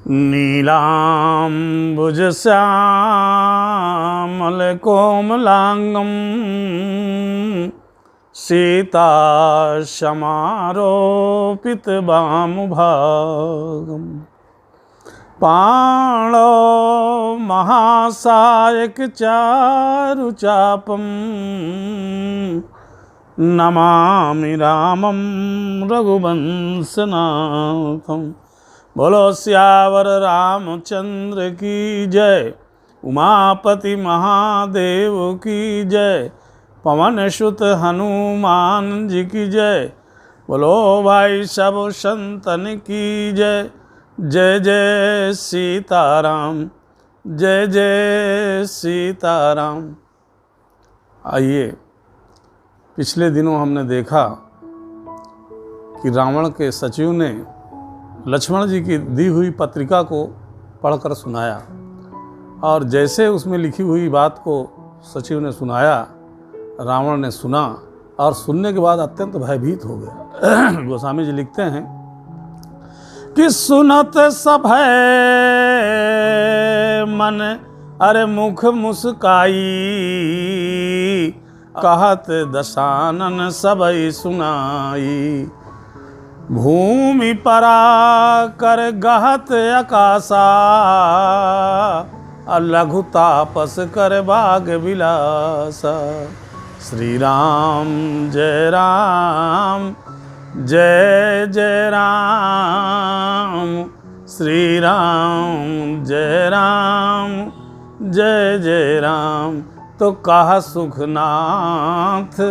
नीलाम्बुजश्यामलकोमलाङ्गं सीताशमारोपितवामुभागम् पाणौ महासायकचारुचापं नमामि रामं रघुवंशनाथं। बोलो सियावर रामचंद्र की जय, उमापति महादेव की जय, पवन सुत हनुमान जी की जय। बोलो भाई सब संतन की जय। जय जय सीताराम, जय जय सीताराम। आइए, पिछले दिनों हमने देखा कि रावण के सचिव ने लक्ष्मण जी की दी हुई पत्रिका को पढ़कर सुनाया, और जैसे उसमें लिखी हुई बात को सचिव ने सुनाया, रावण ने सुना और सुनने के बाद अत्यंत भयभीत हो गया। गोस्वामी जी लिखते हैं कि सुनत सभय मन अरे मुख मुस्काई, कहत दशानन सबई सुनाई। भूमि परा कर गहत आकाशा, लघु तापस कर बाग विलासा। श्री राम जय राम, जय जय राम। श्री राम जय राम, जय जय राम। तो कहा सुखनाथ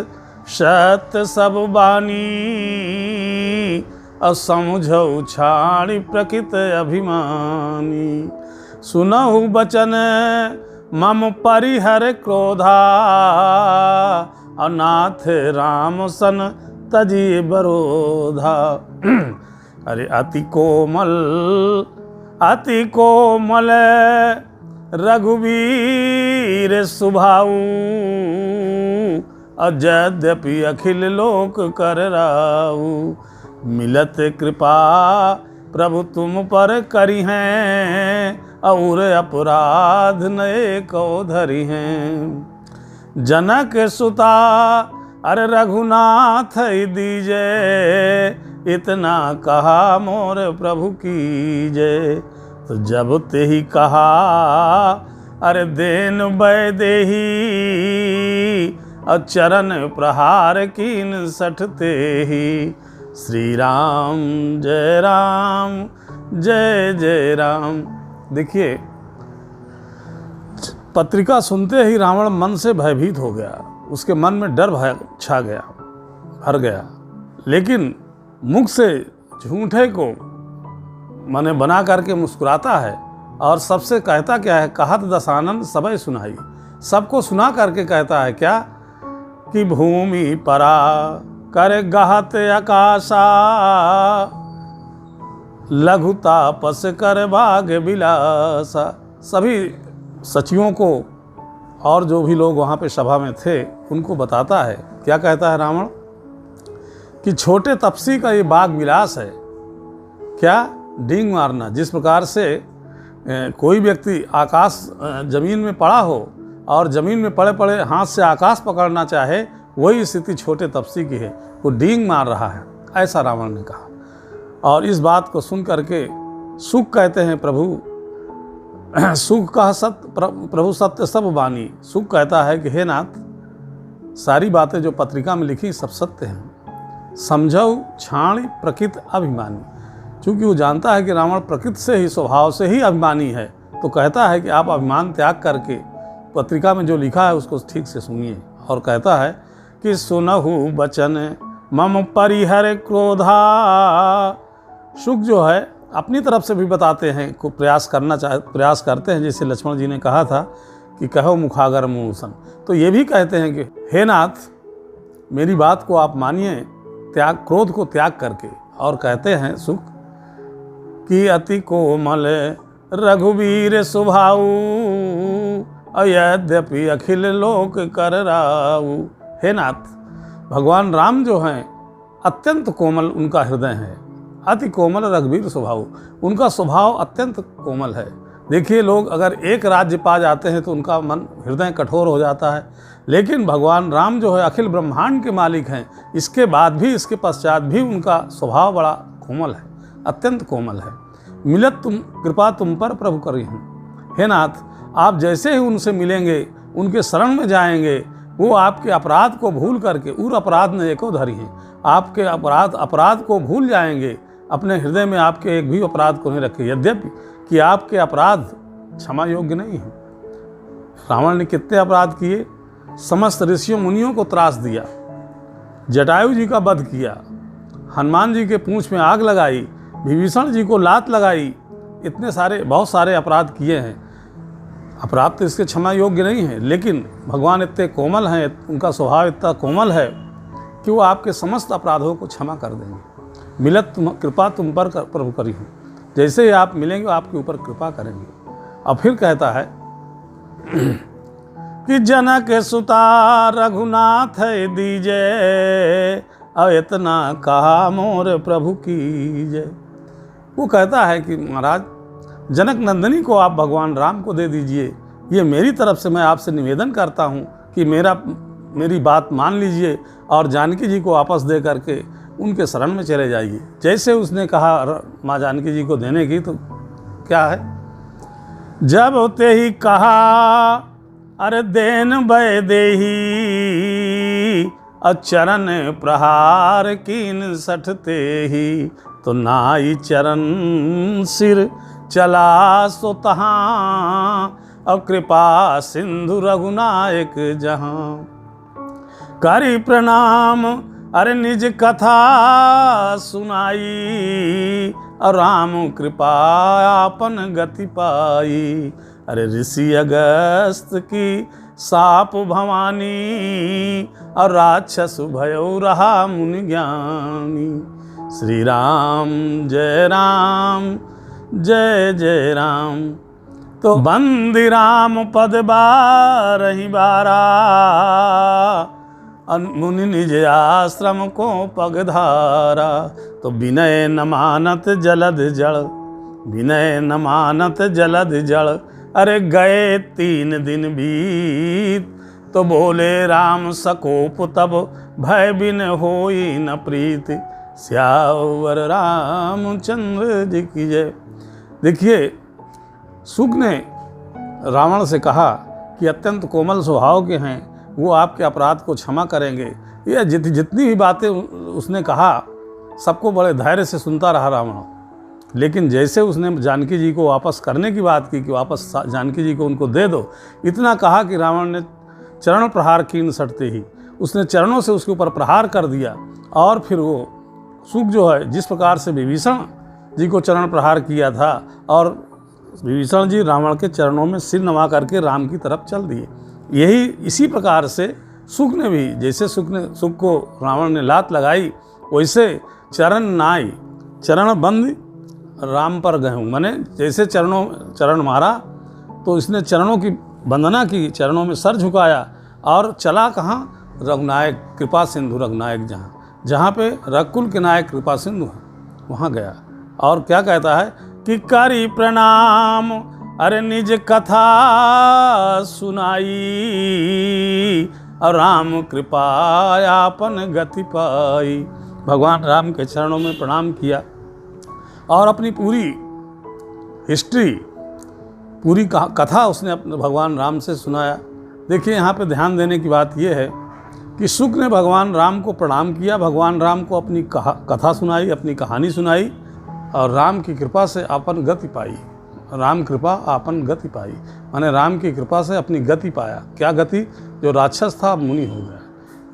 सत सब बानी, असमझौ छाड़ी प्रकृत अभिमानी। सुनहु बचन मम परिहर क्रोधा, अनाथ राम सन तजिए बरोधा। अरे अति कोमल रघुवीर सुभाऊ, अजद्यपि अखिल लोक कर राऊ। मिलत कृपा प्रभु तुम पर करी हैं, और अपराध नए को धरी हैं। जनक सुता अरे रघुनाथ दीजे, इतना कहा मोर प्रभु कीजय। तो जब ते ही कहा अरे देन बैदेही, चरण प्रहार कीन सठते ही। श्री राम जय राम, जय जय राम। देखिए, पत्रिका सुनते ही रावण मन से भयभीत हो गया, उसके मन में डर भय छा गया, भर गया। लेकिन मुख से झूठे को माने बना करके मुस्कुराता है, और सबसे कहता क्या है, कहत दशानन सबई सुनाई। सबको सुना करके कहता है क्या कि भूमि परा कर गहत आकाशा, लघु तापस कर बाग विलासा। सभी सचिवों को और जो भी लोग वहाँ पे सभा में थे उनको बताता है, क्या कहता है रावण कि छोटे तपसी का ये बाग विलास है। क्या डींग मारना, जिस प्रकार से कोई व्यक्ति आकाश जमीन में पड़ा हो और ज़मीन में पड़े पड़े हाथ से आकाश पकड़ना चाहे, वही स्थिति छोटे तपसी की है, वो डींग मार रहा है, ऐसा रावण ने कहा। और इस बात को सुन करके सुख कहते हैं प्रभु, सुख कह सत्य प्रभु सत्य सब बानी। सुख कहता है कि हे नाथ, सारी बातें जो पत्रिका में लिखी सब सत्य हैं। समझौ छाणी प्रकृत अभिमानी, क्योंकि वो जानता है कि रावण प्रकृति से ही, स्वभाव से ही अभिमानी है, तो कहता है कि आप अभिमान त्याग करके पत्रिका में जो लिखा है उसको ठीक से सुनिए। और कहता है कि सुनहु बचन मम परिहर क्रोधा। सुख जो है अपनी तरफ से भी बताते हैं, को प्रयास करते हैं, जैसे लक्ष्मण जी ने कहा था कि कहो मुखागर मूसन। तो ये भी कहते हैं कि हे नाथ, मेरी बात को आप मानिए, क्रोध को त्याग करके। और कहते हैं सुख कि अति कोमल रघुवीर सुभाऊ, यद्यपि अखिल लोक कर राऊ। हे नाथ, भगवान राम जो हैं अत्यंत कोमल उनका हृदय है, अति कोमल रघुवीर स्वभाव, उनका स्वभाव अत्यंत कोमल है। देखिए, लोग अगर एक राज्य पा जाते हैं तो उनका मन हृदय कठोर हो जाता है, लेकिन भगवान राम जो है अखिल ब्रह्मांड के मालिक हैं, इसके बाद भी, इसके पश्चात भी उनका स्वभाव बड़ा कोमल है, अत्यंत कोमल है। मिलत तुम कृपा तुम पर प्रभु करी हूँ। हे नाथ, आप जैसे ही उनसे मिलेंगे, उनके शरण में जाएंगे, वो आपके अपराध को भूल करके, उर अपराध ने एको धरी हैं, आपके अपराध को भूल जाएंगे, अपने हृदय में आपके एक भी अपराध को नहीं रखे। यद्यपि कि आपके अपराध क्षमा योग्य नहीं है। रावण ने कितने अपराध किए, समस्त ऋषियों मुनियों को त्रास दिया, जटायु जी का वध किया, हनुमान जी के पूंछ में आग लगाई, विभीषण जी को लात लगाई, इतने सारे बहुत सारे अपराध किए हैं। अपराध तो इसके क्षमा योग्य नहीं है, लेकिन भगवान इतने कोमल हैं, उनका स्वभाव इतना कोमल है कि वो आपके समस्त अपराधों को क्षमा कर देंगे। मिलत कृपा तुम पर प्रभु करी हूँ, जैसे ही आप मिलेंगे वो आपके ऊपर कृपा करेंगे। और फिर कहता है कि जनक सुता रघुनाथ दीजे, अब इतना कहा मोर प्रभु की जय। वो कहता है कि महाराज, जनक नंदिनी को आप भगवान राम को दे दीजिए, ये मेरी तरफ से मैं आपसे निवेदन करता हूँ कि मेरी बात मान लीजिए और जानकी जी को वापस दे करके उनके शरण में चले जाइए। जैसे उसने कहा माँ जानकी जी को देने की, तो क्या है, जब ते ही कहा अरे देन भय देही, चरण प्रहार कीन सठते ही, तो नाई चरण सिर चला सो तहाँ, अब कृपा सिंधु रघुनायक जहाँ। करी प्रणाम अरे निज कथा सुनाई, और राम कृपा आपन गति पाई। अरे ऋषि अगस्त की साप भवानी, और राक्षस भयो रहा मुनि ज्ञानी। श्री राम जय जय राम, तो बंदी राम पद बारहि बारा, मुनि निज आश्रम को पगधारा। तो विनय न मानत जलद जड़, विनय न मानत जलद जड़, अरे गए 3 दिन बीत, तो बोले राम सकोप तब, भय बिन होई न प्रीत। श्यावर रामचंद्र जी की जय। देखिए, शुक ने रावण से कहा कि अत्यंत कोमल स्वभाव के हैं, वो आपके अपराध को क्षमा करेंगे। यह जितनी भी बातें उसने कहा, सबको बड़े धैर्य से सुनता रहा रावण। लेकिन जैसे उसने जानकी जी को वापस करने की बात की कि वापस जानकी जी को उनको दे दो, इतना कहा कि रावण ने चरण प्रहार कीन सटते ही उसने चरणों से उसके ऊपर प्रहार कर दिया। और फिर वो शुक जो है, जिस प्रकार से विभीषण जी को चरण प्रहार किया था, और विभीषण जी रावण के चरणों में सिर नवा करके राम की तरफ चल दिए। यही इसी प्रकार से शुक ने भी, जैसे शुक को रावण ने लात लगाई, वैसे चरण बंद राम पर गए। मैंने जैसे चरण मारा तो इसने चरणों की वंदना की, चरणों में सर झुकाया और चला कहाँ, रघुनायक कृपा सिंधु रघुनायक जहाँ पे रघुकुल के नायक कृपा सिंधु हैं, वहाँ गया। और क्या कहता है कि करी प्रणाम अरे निज कथा सुनाई, और राम कृपा आपन गति पाई। भगवान राम के चरणों में प्रणाम किया और अपनी पूरी हिस्ट्री, पूरी कथा उसने अपने भगवान राम से सुनाया। देखिए, यहाँ पे ध्यान देने की बात यह है कि शुक ने भगवान राम को प्रणाम किया, भगवान राम को अपनी कथा सुनाई, अपनी कहानी सुनाई, और राम की कृपा से आपन गति पाई। राम कृपा आपन गति पाई, माने राम की कृपा से अपनी गति पाया। क्या गति? जो राक्षस था अब मुनि हो गया।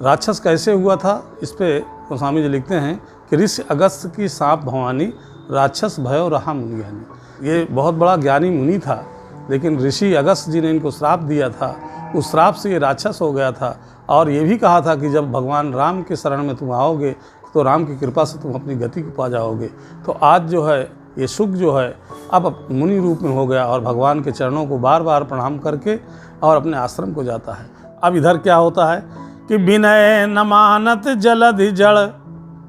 राक्षस कैसे हुआ था, इस पे गोस्वामी जी लिखते हैं कि ऋषि अगस्त की सांप भवानी, राक्षस भयो रहा मुनि ज्ञानी। ये बहुत बड़ा ज्ञानी मुनि था, लेकिन ऋषि अगस्त जी ने इनको श्राप दिया था। उस श्राप से ये राक्षस हो गया था। और ये भी कहा था कि जब भगवान राम के शरण में तुम आओगे तो राम की कृपा से तुम अपनी गति को पा जाओगे। तो आज जो है ये शुक जो है अब मुनि रूप में हो गया और भगवान के चरणों को बार बार प्रणाम करके और अपने आश्रम को जाता है। अब इधर क्या होता है कि विनय न मानत जलधि जड़,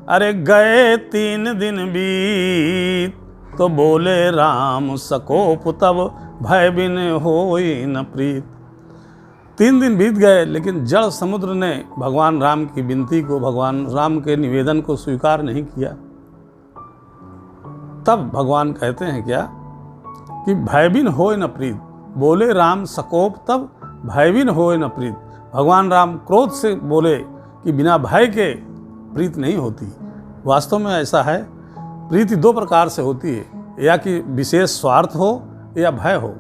अरे गए 3 दिन बीत, तो बोले राम सकोप तब, भय बिन होई न प्रीत। 3 दिन बीत गए, लेकिन जड़ समुद्र ने भगवान राम की विनती को, भगवान राम के निवेदन को स्वीकार नहीं किया। तब भगवान कहते हैं क्या कि भयबिन होय न प्रीत, बोले राम सकोप तब, भयबिन होय न प्रीत। भगवान राम क्रोध से बोले कि बिना भय के प्रीत नहीं होती। वास्तव में ऐसा है, प्रीति 2 प्रकार से होती है, या कि विशेष स्वार्थ हो या भय हो।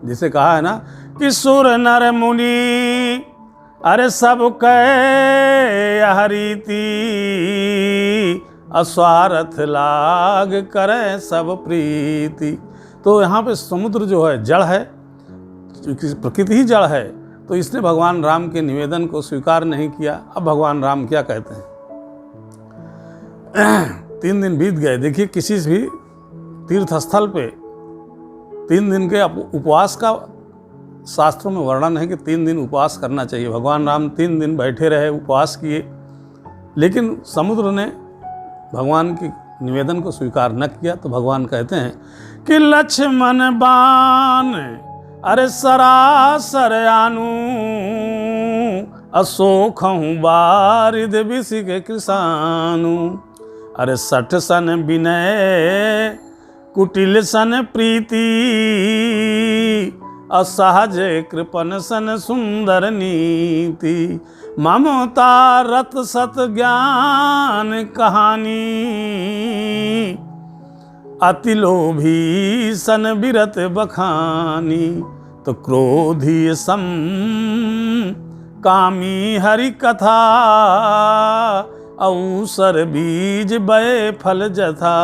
जिसे कहा है ना कि सुर नर मुनि अरे सब कहे यह रीति, अस्वार्थ लाग करे सब प्रीति। तो यहाँ पे समुद्र जो है जड़ है, प्रकृति ही जड़ है, तो इसने भगवान राम के निवेदन को स्वीकार नहीं किया। अब भगवान राम क्या कहते हैं? 3 दिन बीत गए। देखिए, किसी भी तीर्थ स्थल पे 3 दिन के उपवास का शास्त्रों में वर्णन है कि 3 दिन उपवास करना चाहिए। भगवान राम 3 दिन बैठे रहे, उपवास किए, लेकिन समुद्र ने भगवान के निवेदन को स्वीकार न किया। तो भगवान कहते हैं कि लक्ष्मण बाण अरे सरासर आनू, अशोक हूँ बारिद विषि के कृषाणु। अरे 60 सन विनय कुटिल सन प्रीति, असहज कृपन सन सुंदर नीति। ममता रत सत ज्ञान कहानी, अति लोभी सन बिरत बखानी। तो क्रोधी सम कामी हरि कथा, अवसर बीज बय फल जथा।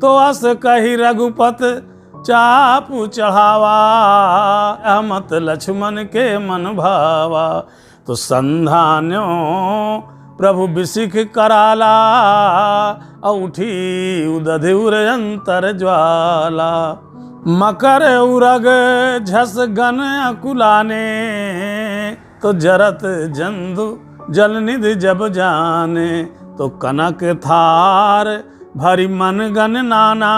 तो अस कही रघुपत चापू चढ़ावा, अहमत लक्ष्मण के मन भावा। तो संधान्यो प्रभु बिसिख कराला, उठी उदधि उर अंतर ज्वाला। मकर उरग झस गन अकुलाने, तो जरत जंदु जल निधि जब जाने। तो कनक थार भरी मन गन नाना,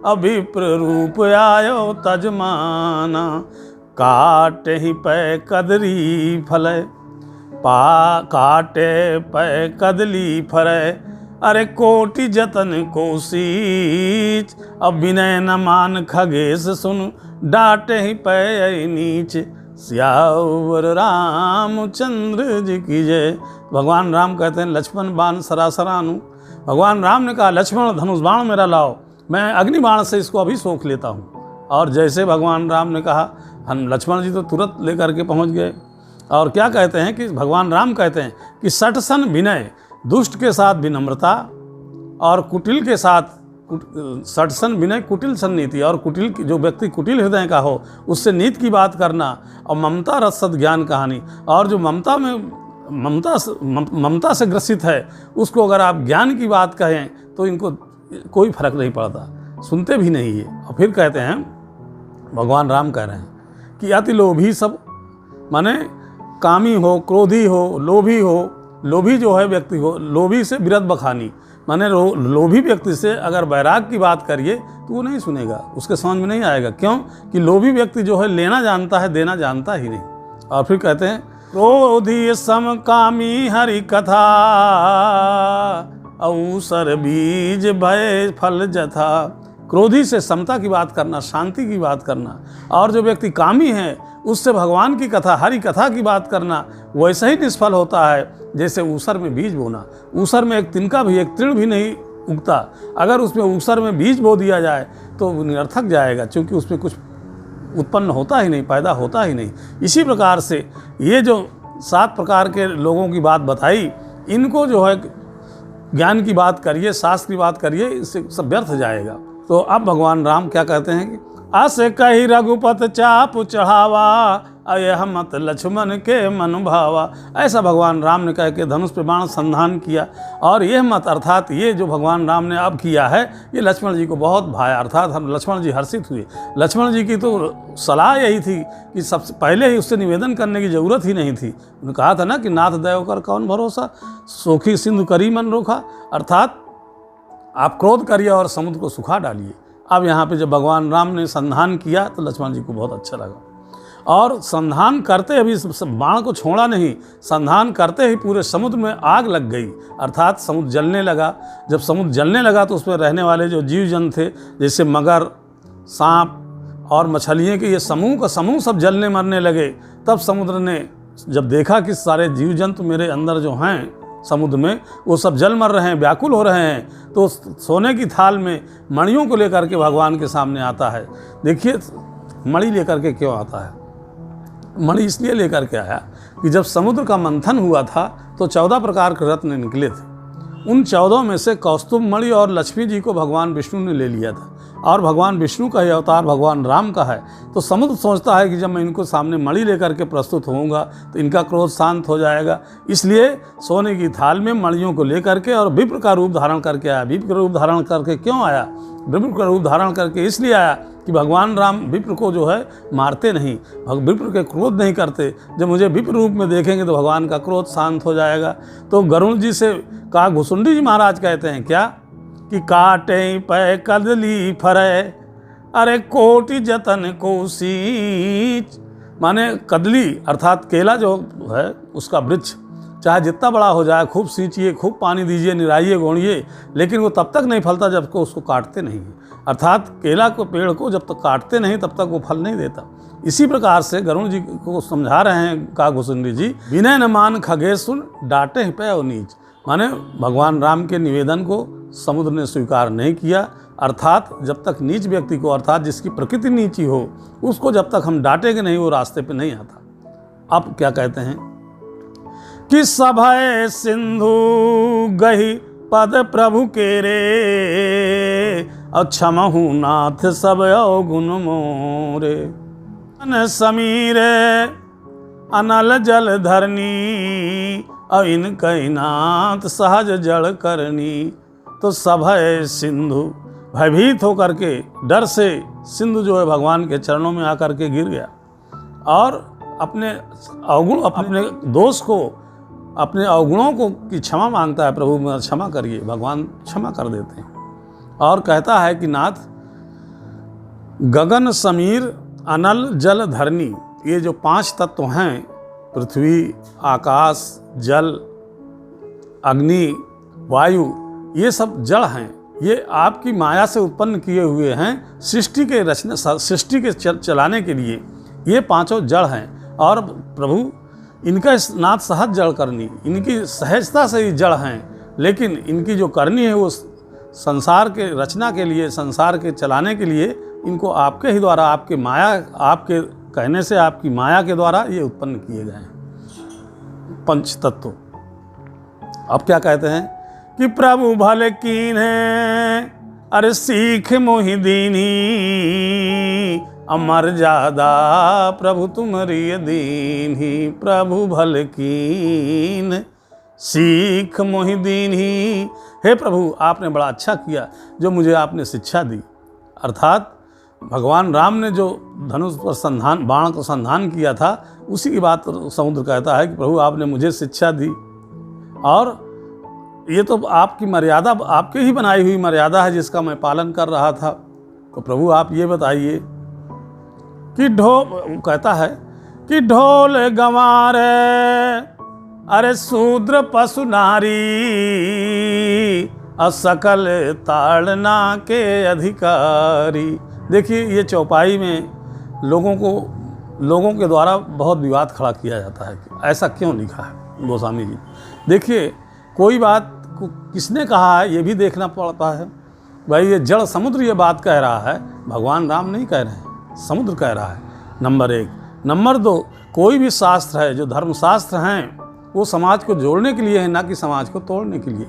अभिप्र रूप आयो तजमाना। काटे ही पै कदली फलै, काटे पै कदली फरै। अरे कोटि जतन कोशिश, अब विनय न मान खगेश सुन। डांटे ही पै नीच, सियावर रामचंद्र जी की जय। भगवान राम कहते हैं लक्ष्मण बाण सरासरानु। भगवान राम ने कहा लक्ष्मण धनुष बाण मेरा लाओ, मैं अग्नि बाण से इसको अभी सोख लेता हूँ। और जैसे भगवान राम ने कहा, हम लक्ष्मण जी तो तुरंत लेकर के पहुँच गए। और क्या कहते हैं कि भगवान राम कहते हैं कि 60 सन विनय, दुष्ट के साथ विनम्रता, और कुटिल के साथ 60 सन विनय कुटिल सन नीति। और कुटिल जो व्यक्ति कुटिल हृदय का हो, उससे नीति की बात करना। और ममता रसद ज्ञान कहानी, और जो ममता से ग्रसित है, उसको अगर आप ज्ञान की बात कहें तो इनको कोई फर्क नहीं पड़ता, सुनते भी नहीं है। और फिर कहते हैं, भगवान राम कह रहे हैं कि अति लोभी सब, माने कामी हो, क्रोधी हो, लोभी हो। लोभी जो है व्यक्ति हो, लोभी से विरत बखानी, माने लोभी व्यक्ति से अगर वैराग की बात करिए तो वो नहीं सुनेगा, उसके समझ में नहीं आएगा। क्यों कि लोभी व्यक्ति जो है लेना जानता है, देना जानता ही नहीं। और फिर कहते हैं क्रोधी सम कामी हरि कथा, अवसर बीज भय फल जथा। क्रोधी से समता की बात करना, शांति की बात करना। और जो व्यक्ति कामी है उससे भगवान की कथा, हरि कथा की बात करना वैसे ही निष्फल होता है जैसे ऊसर में बीज बोना। ऊसर में एक तिनका भी, एक तृण भी नहीं उगता। अगर उसमें ऊसर में बीज बो दिया जाए तो निरर्थक जाएगा, क्योंकि उसमें कुछ उत्पन्न होता ही नहीं, पैदा होता ही नहीं। इसी प्रकार से ये जो 7 प्रकार के लोगों की बात बताई, इनको जो है ज्ञान की बात करिए, शास्त्र की बात करिए, इससे सब व्यर्थ जाएगा। तो अब भगवान राम क्या कहते हैं कि असे कही रघुपत चाप चढ़ावा, अयह मत लक्ष्मण के मन भावा। ऐसा भगवान राम ने कह के धनुष पे बाण संधान किया, और यह मत अर्थात ये जो भगवान राम ने अब किया है ये लक्ष्मण जी को बहुत भाया, अर्थात हम लक्ष्मण जी हर्षित हुए। लक्ष्मण जी की तो सलाह यही थी कि सबसे पहले ही उससे निवेदन करने की ज़रूरत ही नहीं थी। उन्होंने कहा था ना कि नाथ दयो कर कौन भरोसा, सोखी सिंधु करी मन रोखा, अर्थात आप क्रोध करिए और समुद्र को सुखा डालिए। अब यहाँ पे जब भगवान राम ने संधान किया तो लक्ष्मण जी को बहुत अच्छा लगा, और संधान करते अभी बाण को छोड़ा नहीं, संधान करते ही पूरे समुद्र में आग लग गई, अर्थात समुद्र जलने लगा। जब समुद्र जलने लगा तो उसमें रहने वाले जो जीव जंतु थे, जैसे मगर, सांप और मछलियों के ये समूह का समूह सब जलने मरने लगे। तब समुद्र ने जब देखा कि सारे जीव जंतु मेरे अंदर जो हैं समुद्र में वो सब जल मर रहे हैं, व्याकुल हो रहे हैं, तो सोने की थाल में मणियों को लेकर के भगवान के सामने आता है। देखिए मणि लेकर के क्यों आता है, मणि इसलिए लेकर के आया कि जब समुद्र का मंथन हुआ था तो 14 प्रकार के रत्न निकले थे। उन 14 में से कौस्तुभ मणि और लक्ष्मी जी को भगवान विष्णु ने ले लिया था, और भगवान विष्णु का ही अवतार भगवान राम का है। तो समुद्र सोचता है कि जब मैं इनको सामने मणि लेकर के प्रस्तुत होऊंगा तो इनका क्रोध शांत हो जाएगा, इसलिए सोने की थाल में मणियों को लेकर के और विप्र का रूप धारण करके आया। विप्र का रूप धारण करके क्यों आया, विप्र का रूप धारण करके इसलिए आया कि भगवान राम विप्र को जो है मारते नहीं, विप्र के क्रोध नहीं करते। जब मुझे विप्र रूप में देखेंगे तो भगवान का क्रोध शांत हो जाएगा। तो गरुण जी से कहा, घुसुंडी जी महाराज कहते हैं क्या कि काटे पै कदली फरे, अरे कोटि जतन को सींच। माने कदली अर्थात केला जो है उसका वृक्ष चाहे जितना बड़ा हो जाए, खूब सींचिए, खूब पानी दीजिए, निराइए, गोड़िए, लेकिन वो तब तक नहीं फलता जब को उसको काटते नहीं। अर्थात केला को पेड़ को जब तक काटते नहीं तब तक वो फल नहीं देता। इसी प्रकार से गरुण जी को समझा रहे हैं का घुसुंडी जी, विनय न मान खगेशुन डांटे पै नीच। माने भगवान राम के निवेदन को समुद्र ने स्वीकार नहीं किया, अर्थात जब तक नीच व्यक्ति को, अर्थात जिसकी प्रकृति नीची हो, उसको जब तक हम डांटेंगे नहीं वो रास्ते पे नहीं आता। अब क्या कहते हैं कि सभय सिंधु गही पद प्रभु के रे, और क्षमहु नाथ सब अवगुण मोरे। अन समीरे अनल जल धरनी, और इनकई नाथ सहज जड़ करनी। तो सभय सिंधु, भयभीत होकर के डर से सिंधु जो है भगवान के चरणों में आकर के गिर गया, और अपने अवगुण, अपने दोष को, अपने अवगुणों को की क्षमा मांगता है, प्रभु मैं क्षमा करिए। भगवान क्षमा कर देते हैं और कहता है कि नाथ गगन समीर अनल जल धरनी, ये जो 5 तत्व हैं, पृथ्वी, आकाश, जल, अग्नि, वायु, ये सब जड़ हैं, ये आपकी माया से उत्पन्न किए हुए हैं। सृष्टि के रचना, सृष्टि के चलाने के लिए ये 5 जड़ हैं, और प्रभु इनका नाथ सहज जड़ करनी, इनकी सहजता से ही जड़ हैं, लेकिन इनकी जो करनी है वो संसार के रचना के लिए, संसार के चलाने के लिए इनको आपके ही द्वारा, आपके माया, आपके कहने से, आपकी माया के द्वारा ये उत्पन्न किए गए हैं 5 तत्व। अब क्या कहते हैं कि प्रभु भले कीन है, अरे सीख मोहि दीनी, अमर जादा प्रभु तुम्हारी दीनी। प्रभु भले कीन सीख मोहि दीनी, हे प्रभु आपने बड़ा अच्छा किया जो मुझे आपने शिक्षा दी। अर्थात भगवान राम ने जो धनुष पर संधान, बाण को संधान किया था, उसी की बात समुद्र कहता है कि प्रभु आपने मुझे शिक्षा दी, और ये तो आपकी मर्यादा, आपके ही बनाई हुई मर्यादा है जिसका मैं पालन कर रहा था। तो प्रभु आप ये बताइए कि कहता है कि ढोल गंवार, अरे शूद्र पशु नारी, असकल ताड़ना के अधिकारी। देखिए ये चौपाई में लोगों के द्वारा बहुत विवाद खड़ा किया जाता है कि ऐसा क्यों लिखा है गोस्वामी जी। देखिए कोई बात को किसने कहा है ये भी देखना पड़ता है। भाई ये जड़ समुद्र ये बात कह रहा है, भगवान राम नहीं कह रहे हैं, समुद्र कह रहा है, नंबर 1। नंबर 2, कोई भी शास्त्र है, जो धर्मशास्त्र हैं, वो समाज को जोड़ने के लिए है, ना कि समाज को तोड़ने के लिए।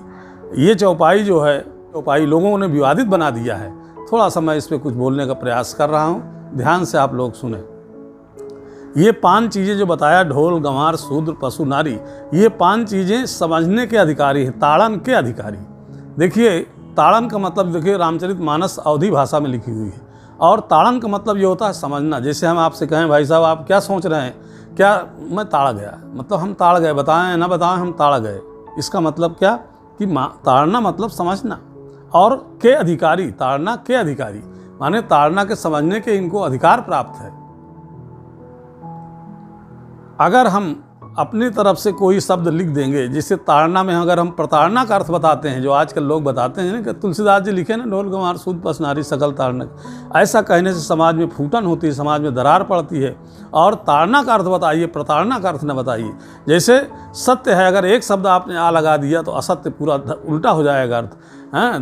ये चौपाई जो है, चौपाई लोगों ने विवादित बना दिया है। थोड़ा सा मैं इस पर कुछ बोलने का प्रयास कर रहा हूँ, ध्यान से आप लोग सुने। ये 5 चीज़ें जो बताया, ढोल, गंवार, शूद्र, पशु, नारी, ये 5 चीज़ें समझने के अधिकारी हैं, ताड़न के अधिकारी। देखिए, ताड़न का मतलब देखिए रामचरितमानस अवधी भाषा में लिखी हुई है, और ताड़न का मतलब ये होता है समझना। जैसे हम आपसे कहें, भाई साहब आप क्या सोच रहे हैं, क्या मैं ताड़ गया, मतलब हम ताड़ गए, बताएं ना बताएं हम ताड़ गए। इसका मतलब क्या कि ताड़ना मतलब समझना, और के अधिकारी, ताड़ना के अधिकारी माने ताड़ना के समझने के इनको अधिकार प्राप्त है। अगर हम अपनी तरफ से कोई शब्द लिख देंगे, जिससे ताड़ना में अगर हम प्रताड़ना का अर्थ बताते हैं, जो आजकल लोग बताते हैं कि तुलसीदास जी लिखे ना, ढोल गंवार शूद्र पशु नारी सकल ताड़ना, ऐसा कहने से समाज में फूटन होती है, समाज में दरार पड़ती है। और ताड़ना का अर्थ बताइए, प्रताड़ना का अर्थ न बताइए। जैसे सत्य है, अगर एक शब्द आपने आ लगा दिया तो असत्य पूरा उल्टा हो जाएगा अर्थ।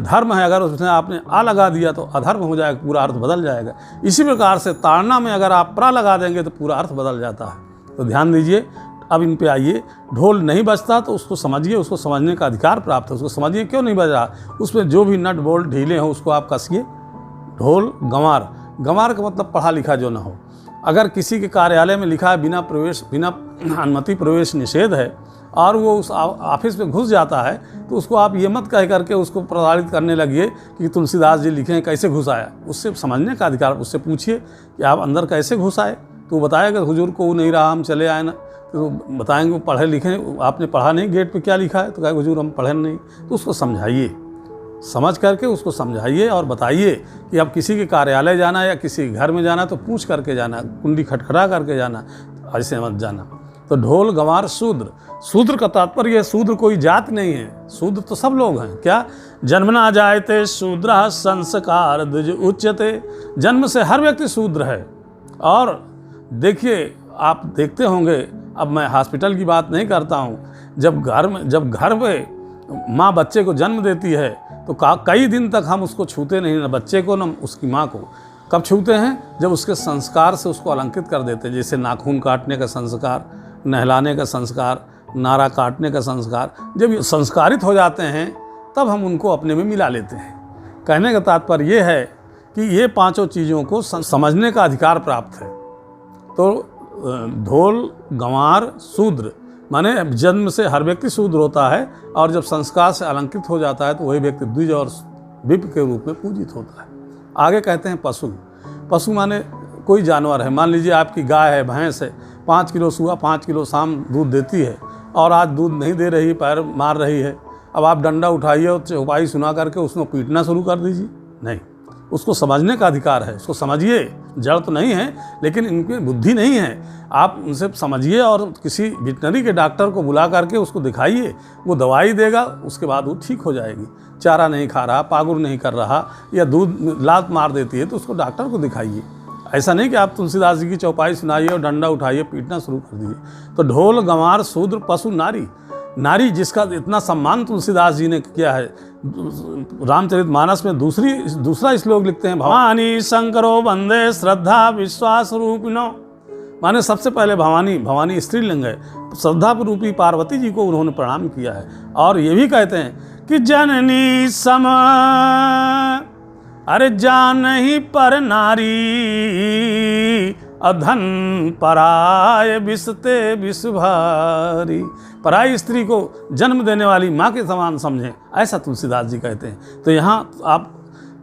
धर्म है, अगर उसमें आपने आ लगा दिया तो अधर्म हो जाएगा, पूरा अर्थ बदल जाएगा। इसी प्रकार से ताड़ना में अगर आप प्रा लगा देंगे तो पूरा अर्थ बदल जाता है। तो ध्यान दीजिए, अब इन पे आइए। ढोल नहीं बजता तो उसको समझिए, उसको समझने का अधिकार प्राप्त है, उसको समझिए क्यों नहीं बज रहा, उसमें जो भी नट बोल्ट ढीले हों उसको आप कसिए। ढोल, गंवार, गंवार का मतलब पढ़ा लिखा जो ना हो। अगर किसी के कार्यालय में लिखा है बिना अनुमति प्रवेश निषेध है, और वो उस ऑफिस में घुस जाता है, तो उसको आप ये मत कह करके उसको प्रताड़ित करने लगिए कि तुलसीदास जी लिखे हैं कैसे घुस आया। उससे समझने का अधिकार, उससे पूछिए कि आप अंदर कैसे घुस आए, तो बताएगा हुजूर को नहीं रहा, हम चले आए ना। तो बताएंगे वो पढ़े लिखे, आपने पढ़ा नहीं, गेट पे क्या लिखा है, तो कहेगा हुजूर हम पढ़े नहीं। तो उसको समझाइए, समझ करके उसको समझाइए और बताइए कि अब किसी के कार्यालय जाना या किसी घर में जाना तो पूछ करके जाना, कुंडी खटखटा करके जाना, ऐसे मत जाना। तो ढोल, गंवार, शूद्र, शूद्र का तात्पर्य, शूद्र कोई जात नहीं है, शूद्र तो सब लोग हैं। क्या? जन्मना जायते शूद्र संस्कार द्विज उच्यते, जन्म से हर व्यक्ति शूद्र है। और देखिए, आप देखते होंगे, अब मैं हॉस्पिटल की बात नहीं करता हूँ, जब घर में माँ बच्चे को जन्म देती है तो कई दिन तक हम उसको छूते नहीं, ना बच्चे को ना उसकी माँ को। कब छूते हैं? जब उसके संस्कार से उसको अलंकृत कर देते हैं, जैसे नाखून काटने का संस्कार, नहलाने का संस्कार, नारा काटने का संस्कार। जब ये संस्कारित हो जाते हैं तब हम उनको अपने में मिला लेते हैं। कहने का तात्पर्य ये है कि ये 5 चीज़ों को समझने का अधिकार प्राप्त है। तो ढोल, गंवार, शूद्र माने जन्म से हर व्यक्ति शूद्र होता है, और जब संस्कार से अलंकृत हो जाता है तो वही व्यक्ति द्विज और विप के रूप में पूजित होता है। आगे कहते हैं पशु। पशु माने कोई जानवर है। मान लीजिए आपकी गाय है, भैंस है, 5 किलो सुबह 5 किलो शाम दूध देती है, और आज दूध नहीं दे रही, पैर मार रही है। अब आप डंडा उठाइए और चौपाई सुना करके उसको पीटना शुरू कर दीजिए? नहीं, उसको समझने का अधिकार है, उसको समझिए। जड़ तो नहीं है, लेकिन इनकी बुद्धि नहीं है। आप उनसे समझिए और किसी वेटनरी के डॉक्टर को बुला करके उसको दिखाइए, वो दवाई देगा, उसके बाद वो ठीक हो जाएगी। चारा नहीं खा रहा, पागुर नहीं कर रहा, या दूध लात मार देती है, तो उसको डॉक्टर को दिखाइए। ऐसा नहीं कि आप तुलसीदास जी की चौपाई सुनाइए और डंडा उठाइए, पीटना शुरू कर दीजिए। तो ढोल, गंवार, शूद्र, पशु, नारी। नारी जिसका इतना सम्मान तुलसीदास जी ने किया है, रामचरितमानस में दूसरा श्लोक लिखते हैं, भवानी शंकरो वंदे श्रद्धा विश्वास रूपिणो। माने सबसे पहले भवानी स्त्रीलिंग है, श्रद्धा रूपी पार्वती जी को उन्होंने प्रणाम किया है। और ये भी कहते हैं कि जननी सम अरे जानहि पर नारी, अधन पराय विषते विष भारी। पराई स्त्री को जन्म देने वाली माँ के समान समझें, ऐसा तुलसीदास जी कहते हैं। तो यहाँ आप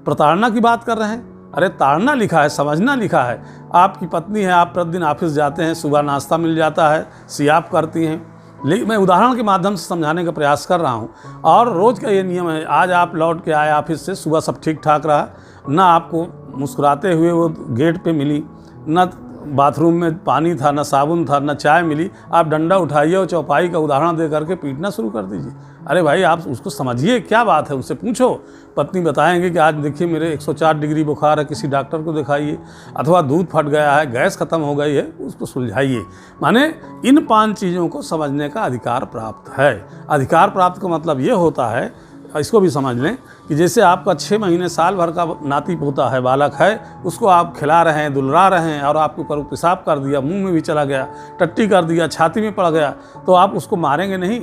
प्रताड़ना की बात कर रहे हैं, अरे ताड़ना लिखा है, समझना लिखा है। आपकी पत्नी है, आप प्रतिदिन ऑफिस जाते हैं, सुबह नाश्ता मिल जाता है, सियाप करती हैं, लेकिन मैं उदाहरण के माध्यम से समझाने का प्रयास कर रहा हूँ। और रोज़ का ये नियम है, आज आप लौट के आए ऑफिस से, सुबह सब ठीक ठाक रहा, ना आपको मुस्कुराते हुए वो गेट पे मिली, ना बाथरूम में पानी था, ना साबुन था, ना चाय मिली, आप डंडा उठाइए और चौपाई का उदाहरण दे करके पीटना शुरू कर दीजिए। अरे भाई, आप उसको समझिए क्या बात है, उनसे पूछो। पत्नी बताएंगे कि आज देखिए मेरे 104 डिग्री बुखार है, किसी डॉक्टर को दिखाइए, अथवा दूध फट गया है, गैस खत्म हो गई है, उसको सुलझाइए। माने इन 5 चीज़ों को समझने का अधिकार प्राप्त है। अधिकार प्राप्त का मतलब ये होता है, इसको भी समझ लें कि जैसे आपका 6 महीने साल भर का नाती पोता है, बालक है, उसको आप खिला रहे हैं, दुलरा रहे हैं, और आपके ऊपर पेशाब कर दिया, मुंह में भी चला गया, टट्टी कर दिया, छाती में पड़ गया, तो आप उसको मारेंगे नहीं,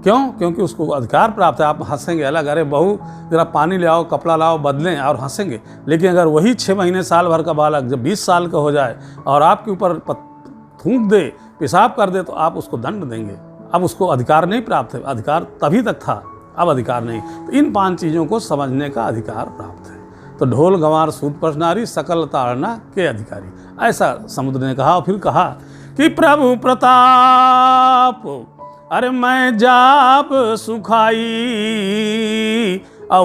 क्यों? क्योंकि उसको अधिकार प्राप्त है। आप हंसेंगे अलग, अरे बहू जरा पानी ले आओ, कपड़ा लाओ, बदलें, और हंसेंगे। लेकिन अगर वही 6 महीने साल भर का बालक जब 20 साल का हो जाए और आपके ऊपर थूक दे, पेशाब कर दे, तो आप उसको दंड देंगे। अब उसको अधिकार नहीं प्राप्त है। अधिकार तभी तक था, अब अधिकार नहीं। तो इन 5 चीज़ों को समझने का अधिकार प्राप्त है। तो ढोल गंवार सूत पर नारी, सकल ताड़ना के अधिकारी, ऐसा समुद्र ने कहा। और फिर कहा कि प्रभु प्रताप, अरे मैं जाप सुखाई,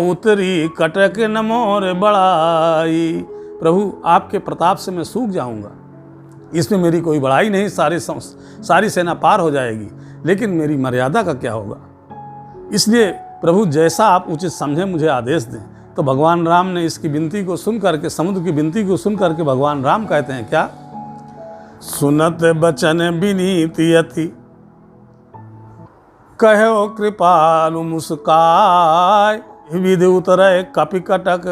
उतरी कटक न मोर बड़ाई। प्रभु आपके प्रताप से मैं सूख जाऊंगा, इसमें मेरी कोई बड़ाई नहीं, सारी सेना पार हो जाएगी, लेकिन मेरी मर्यादा का क्या होगा? इसलिए प्रभु जैसा आप उचित समझें मुझे आदेश दें। तो भगवान राम ने इसकी विनती को सुन करके, समुद्र की विनती को सुन करके भगवान राम कहते हैं क्या? सुनत बचन विनीति अति, कहो कृपालु मुस्काय, विधि उतरे कपि कटक,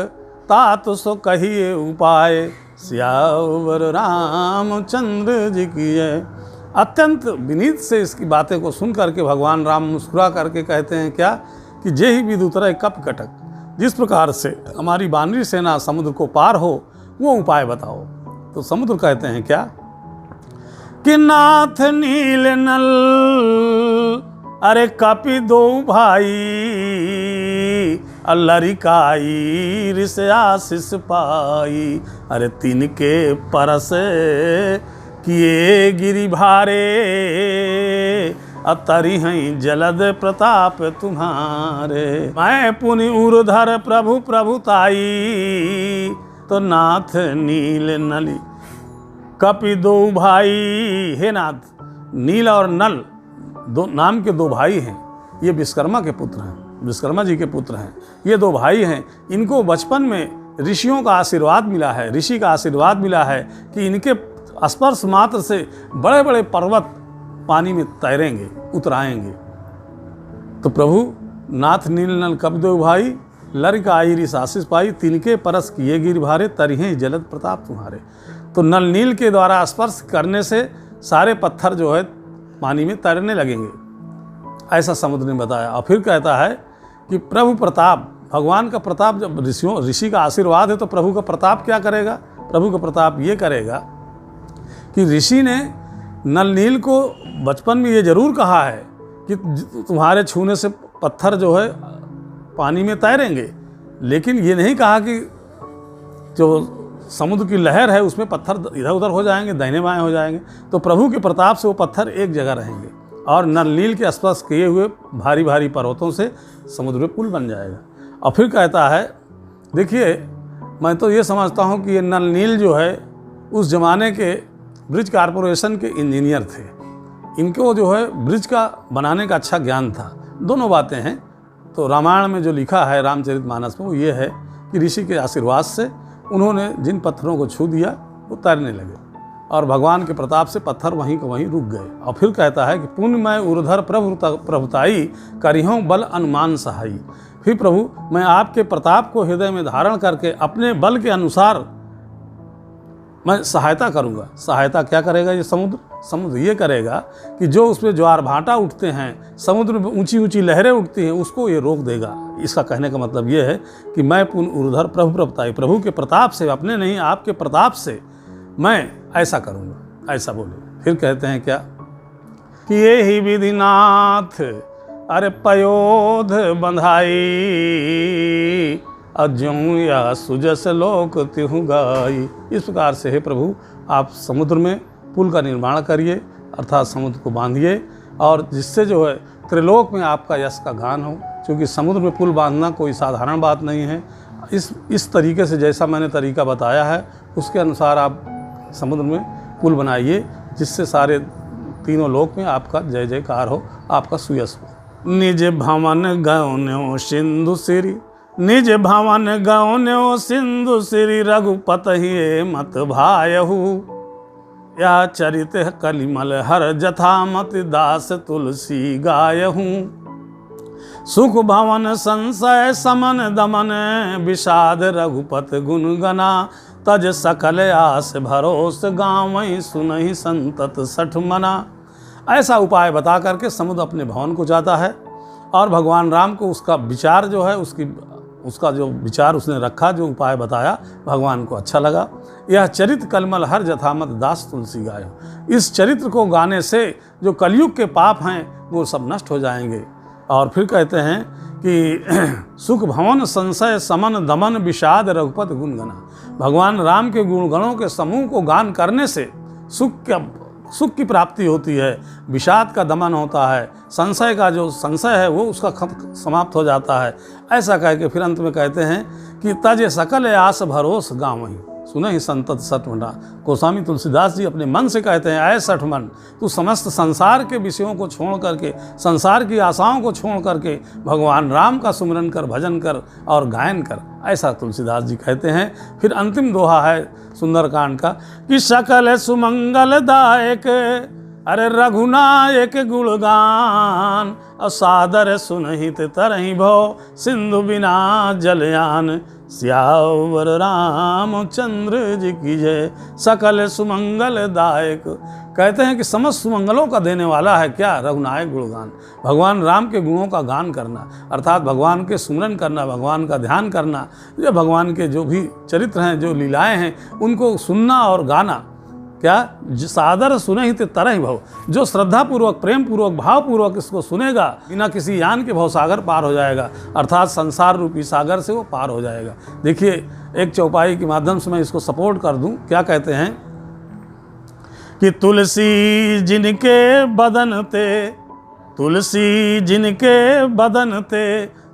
तात सो कहिए उपाय, सियावर रामचंद्र जी की है। अत्यंत विनीत से इसकी बातें को सुन करके भगवान राम मुस्कुरा करके कहते हैं क्या? कि जे ही विधि उतरे कपि कटक, जिस प्रकार से हमारी वानरी सेना समुद्र को पार हो, वो उपाय बताओ। तो समुद्र कहते हैं क्या? कि नाथ नील नल, अरे कपि दो भाई, लरिकाई रिस आशीष पाई, अरे तिनके परस किए गिरि भारे, अतरि हैं जलद प्रताप तुम्हारे। मैं पुनि उर्धर प्रभु प्रभुताई, तो नाथ नील नली कपि दो भाई। हे नाथ, नील और नल दो नाम के 2 भाई हैं। ये विश्वकर्मा के पुत्र हैं, विश्वकर्मा जी के पुत्र हैं। ये 2 भाई हैं। इनको बचपन में ऋषियों का आशीर्वाद मिला है, ऋषि का आशीर्वाद मिला है कि इनके स्पर्श मात्र से बड़े बड़े पर्वत पानी में तैरेंगे, उतराएंगे। तो प्रभु नाथ नील नल कपि दो भाई, लरिका आई रिस आशीष पाई, तिनके परस किए गिर भारे, तरिहें जलद प्रताप तुम्हारे। तो नल नील के द्वारा स्पर्श करने से सारे पत्थर जो है पानी में तैरने लगेंगे, ऐसा समुद्र ने बताया। और फिर कहता है कि प्रभु प्रताप, भगवान का प्रताप, जब ऋषि का आशीर्वाद है तो प्रभु का प्रताप क्या करेगा? प्रभु का प्रताप ये करेगा कि ऋषि ने नल नील को बचपन में ये जरूर कहा है कि तुम्हारे छूने से पत्थर जो है पानी में तैरेंगे, लेकिन ये नहीं कहा कि जो समुद्र की लहर है उसमें पत्थर इधर उधर हो जाएंगे, दाहिने बाएं हो जाएंगे। तो प्रभु के प्रताप से वो पत्थर एक जगह रहेंगे और नल नील के स्पर्श किए हुए भारी भारी पर्वतों से समुद्र में पुल बन जाएगा। और फिर कहता है, देखिए मैं तो ये समझता हूँ कि ये नल नील जो है उस जमाने के ब्रिज कॉरपोरेशन के इंजीनियर थे। इनको जो है ब्रिज का बनाने का अच्छा ज्ञान था। दोनों बातें हैं। तो रामायण में जो लिखा है रामचरितमानस में वो ये है कि ऋषि के आशीर्वाद से उन्होंने जिन पत्थरों को छू दिया वो तैरने लगे और भगवान के प्रताप से पत्थर वहीं को वहीं रुक गए। और फिर कहता है कि पुण्य मैं उर्धर प्रभुताई, करिहों बल अनुमान सहाई। फिर प्रभु मैं आपके प्रताप को हृदय में धारण करके अपने बल के अनुसार मैं सहायता करूंगा। सहायता क्या करेगा ये समुद्र? समुद्र ये करेगा कि जो उसमें ज्वार भाटा उठते हैं, समुद्र में ऊंची ऊंची लहरें उठती हैं, उसको ये रोक देगा। इसका कहने का मतलब ये है कि मैं पुण्य उर्धर प्रभु प्रभुताई, प्रभु के प्रताप से, अपने नहीं आपके प्रताप से मैं ऐसा करूंगा, ऐसा बोले। फिर कहते हैं क्या कि ये ही विधिनाथ अरे पयोध बंधाई, अज्यों या सुजस लोक तिहु गाई। इस प्रकार से हे प्रभु आप समुद्र में पुल का निर्माण करिए, अर्थात समुद्र को बांधिए, और जिससे जो है त्रिलोक में आपका यश का गान हो। क्योंकि समुद्र में पुल बांधना कोई साधारण बात नहीं है। इस तरीके से जैसा मैंने तरीका बताया है उसके अनुसार आप समुद्र में पुल बनाइए, जिससे सारे तीनों लोक में आपका जय जयकार हो, आपका सुयश हो। निज भवन गौन्यो सिंधु सिरी, निज भवन गौन्यो सिंधु सिरी, रघुपतहि मत भायहु, या चरित कलिमल हर जथा मत दास तुलसी गायहु। सुख भवन संशय समन दमन, विषाद रघुपत गुणगना, तज सकल आस भरोस गाँव सुनहि संतत सठ मना। ऐसा उपाय बता करके समुद्र अपने भवन को जाता है और भगवान राम को उसका विचार जो है, उसका जो विचार उसने रखा, जो उपाय बताया, भगवान को अच्छा लगा। यह चरित्र कलमल हर जथामत दास तुलसी गायो। इस चरित्र को गाने से जो कलयुग के पाप हैं वो सब नष्ट हो जाएंगे। और फिर कहते हैं कि सुख भवन संशय समन दमन विषाद रघुपत गुणगना। भगवान राम के गुणगणों के समूह को गान करने से सुख की प्राप्ति होती है, विषाद का दमन होता है, संशय का जो संशय है वो उसका समाप्त हो जाता है। ऐसा कह के फिर अंत में कहते हैं कि तज सकल आस भरोस गाँवहि सुनहि संतत सठमना। गोस्वामी तुलसीदास जी अपने मन से कहते हैं, ऐ सठमन, तू समस्त संसार के विषयों को छोड़ करके, संसार की आशाओं को छोड़ करके भगवान राम का सुमिरन कर, भजन कर और गायन कर। ऐसा तुलसीदास जी कहते हैं। फिर अंतिम दोहा है सुंदरकांड का कि सकल सुमंगलदायक अरे रघुनायक गुणगान, असादर सुनहित तरहि भव सिंधु बिना जलयान। सियावर रामचंद्र जी की जय। सकल सुमंगलदायक कहते हैं कि समस्त सुमंगलों का देने वाला है क्या? रघुनायक गुणगान, भगवान राम के गुणों का गान करना, अर्थात भगवान के सुमरन करना, भगवान का ध्यान करना, जो भगवान के जो भी चरित्र हैं, जो लीलाएं हैं, उनको सुनना और गाना। क्या? सादर सुने ही तरह ही भव, जो श्रद्धापूर्वक, प्रेम पूर्वक, भावपूर्वक इसको सुनेगा, बिना किसी यान के भवसागर पार हो जाएगा, अर्थात संसार रूपी सागर से वो पार हो जाएगा। देखिए, एक चौपाई के माध्यम से मैं इसको सपोर्ट कर दूं। क्या कहते हैं कि तुलसी जिनके बदन ते, तुलसी जिनके बदन ते,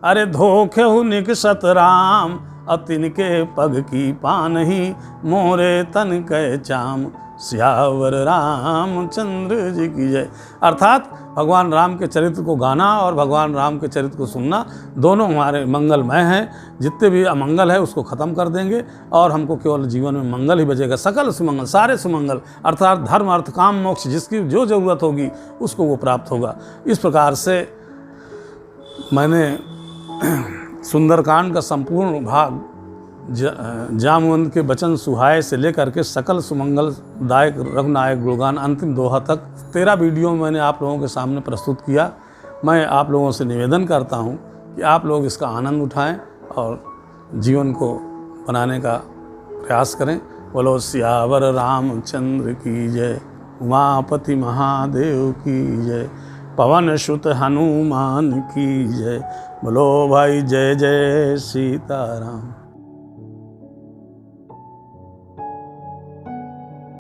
अरे धोखे हु निकसत राम, अतिनके पग की पानहि, मोरे तन कै चाम। सियावर रामचंद्र जी की जय। अर्थात भगवान राम के चरित्र को गाना और भगवान राम के चरित्र को सुनना दोनों हमारे मंगलमय हैं। जितने भी अमंगल है उसको ख़त्म कर देंगे और हमको केवल जीवन में मंगल ही बचेगा। सकल सुमंगल, सारे सुमंगल, अर्थात धर्म अर्थ काम मोक्ष, जिसकी जो ज़रूरत होगी उसको वो प्राप्त होगा। इस प्रकार से मैंने सुंदरकांड का संपूर्ण भाग जामवंत के वचन सुहाए से लेकर के सकल सुमंगलदायक रघुनायक गुणगान अंतिम दोहा तक 13 वीडियो मैंने आप लोगों के सामने प्रस्तुत किया। मैं आप लोगों से निवेदन करता हूं कि आप लोग इसका आनंद उठाएं और जीवन को बनाने का प्रयास करें। बोलो सियावर रामचंद्र की जय, उमापति महादेव की जय, पवन सुत हनुमान की जय। बोलो भाई जय जय सीताराम।